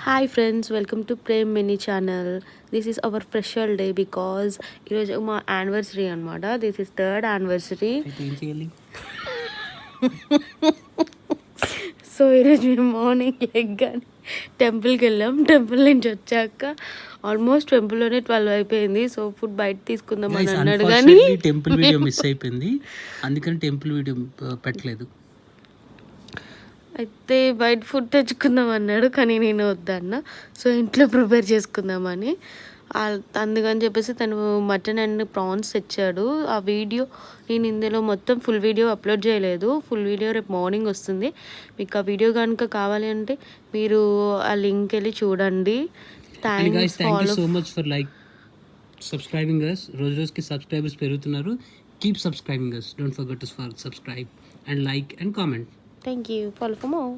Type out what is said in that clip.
Hi friends, welcome to Prem mini channel. This is our special day because ఈరోజు మా anniversary అనమాట. This is third anniversary. So ఈరోజు మేము morning లెగ్గానే టెంపుల్కి వెళ్ళాం. టెంపుల్ నుంచి వచ్చాక ఆల్మోస్ట్ టెంపుల్లోనే 12 అయిపోయింది. సో ఫుడ్ బయట తీసుకుందాం అని అన్నాడు కానీ టెంపుల్ వీడియో మిస్ అయిపోయింది, అందుకని టెంపుల్ వీడియో పెట్టలేదు. అయితే బయట ఫుడ్ తెచ్చుకుందాం అన్నాడు కానీ నేను వద్దన్న. సో ఇంట్లో ప్రిపేర్ చేసుకుందామని అందుకని చెప్పేసి తను మటన్ అండ్ ప్రాన్స్ తెచ్చాడు. ఆ వీడియో నేను ఇందులో మొత్తం ఫుల్ వీడియో అప్లోడ్ చేయలేదు. ఫుల్ వీడియో రేపు మార్నింగ్ వస్తుంది. మీకు ఆ వీడియో కనుక కావాలి అంటే మీరు ఆ లింక్ వెళ్ళి చూడండి. Thank you so much for like subscribing us. రోజు రోజుకి సబ్స్క్రైబర్స్ పెరుగుతున్నారు. Keep subscribing us. Don't forget to subscribe and like and comment. Thank you. Follow for more.